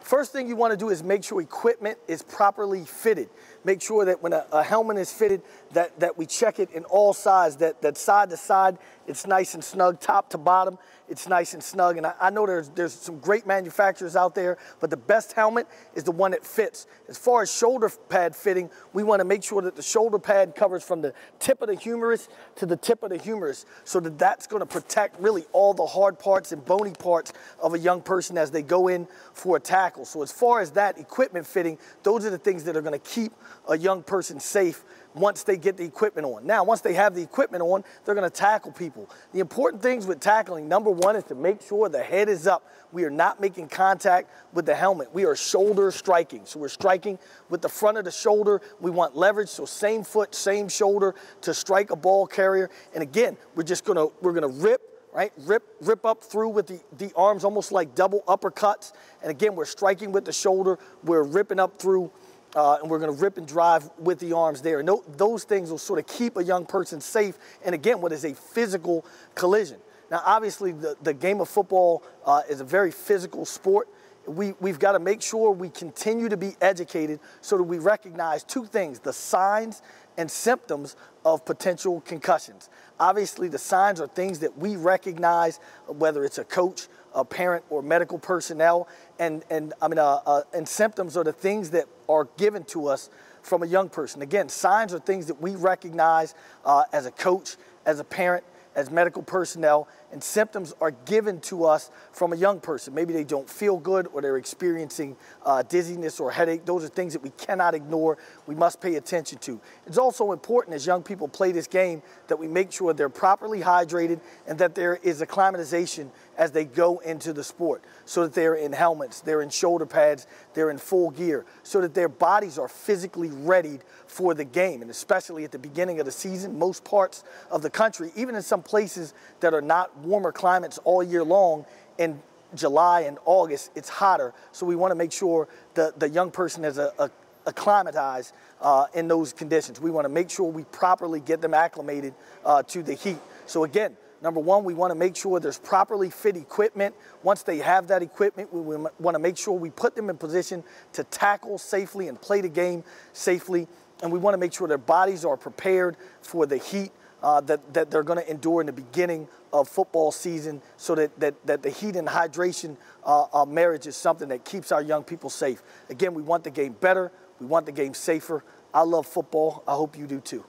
First thing you want to do is make sure equipment is properly fitted. Make sure that when a helmet is fitted, that we check it in all sides, that side to side, it's nice and snug, top to bottom, it's nice and snug. And I know there's some great manufacturers out there, but the best helmet is the one that fits. As far as shoulder pad fitting, we want to make sure that the shoulder pad covers from the tip of the humerus to the tip of the humerus, so that that's going to protect really all the hard parts and bony parts of a young person as they go in for a tackle. So as far as that equipment fitting, those are the things that are going to keep a young person safe once they get the equipment on. Now, once they have the equipment on, they're going to tackle people. The important things with tackling, number one, is to make sure the head is up. We are not making contact with the helmet. We are shoulder striking. So we're striking with the front of the shoulder. We want leverage, so same foot, same shoulder to strike a ball carrier. And again, we're gonna rip, right? Rip up through with the arms, almost like double uppercuts. And again, we're striking with the shoulder. We're ripping up through, and we're going to rip and drive with the arms there. And those things will sort of keep a young person safe. And again, what is a physical collision? Now, obviously, the game of football is a very physical sport. We've got to make sure we continue to be educated so that we recognize two things: the signs and symptoms of potential concussions. Obviously, the signs are things that we recognize, whether it's a coach, a parent, or medical personnel, and symptoms are the things that are given to us from a young person. Again, signs are things that we recognize as a coach, as a parent, as medical personnel, and symptoms are given to us from a young person. Maybe they don't feel good, or they're experiencing dizziness or headache. Those are things that we cannot ignore. We must pay attention to. It's also important as young people play this game that we make sure they're properly hydrated and that there is acclimatization as they go into the sport, so that they're in helmets, they're in shoulder pads, they're in full gear, so that their bodies are physically readied for the game. And especially at the beginning of the season, most parts of the country, even in some places that are not warmer climates all year long, in July and August, it's hotter. So we want to make sure the young person is acclimatized in those conditions. We want to make sure we properly get them acclimated to the heat. So again, number one, we want to make sure there's properly fit equipment. Once they have that equipment, we want to make sure we put them in position to tackle safely and play the game safely. And we want to make sure their bodies are prepared for the heat that they're going to endure in the beginning of football season, so that the heat and hydration marriage is something that keeps our young people safe. Again, we want the game better. We want the game safer. I love football. I hope you do too.